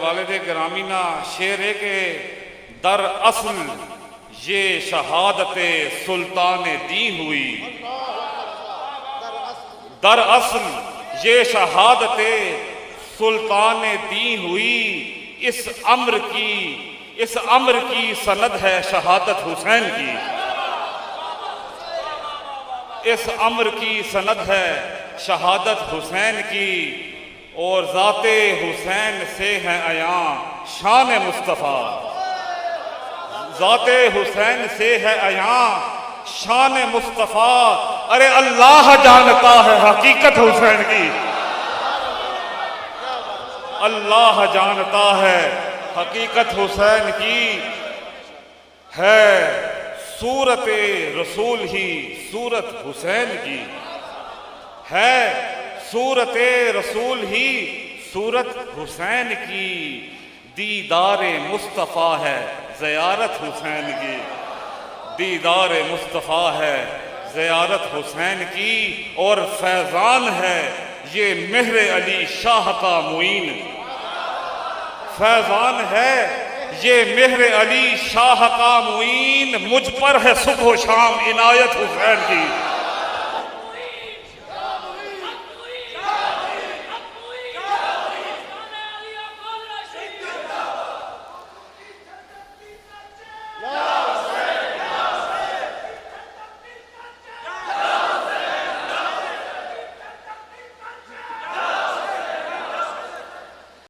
والد گرامینہ شعر ہے کہ در اصل یہ شہادت سلطان دی ہوئی، در اصل یہ شہادت سلطان دی ہوئی، اس امر کی سند ہے شہادت حسین کی، اس امر کی سند ہے شہادت حسین کی، اور ذات حسین سے ہے عیاں شان مصطفیٰ، ذات حسین سے ہے عیاں شان مصطفیٰ، ارے اللہ جانتا ہے حقیقت حسین کی، اللہ جانتا ہے حقیقت حسین کی، ہے صورت رسول ہی صورت حسین کی، ہے صورت رسول ہی صورت حسین کی، دیدار مصطفیٰ ہے زیارت حسین کی، دیدار مصطفیٰ ہے زیارت حسین کی، اور فیضان ہے یہ مہر علی شاہ کا معین، فیضان ہے یہ مہر علی شاہ کا معین، مجھ پر ہے صبح و شام عنایت حسین کی۔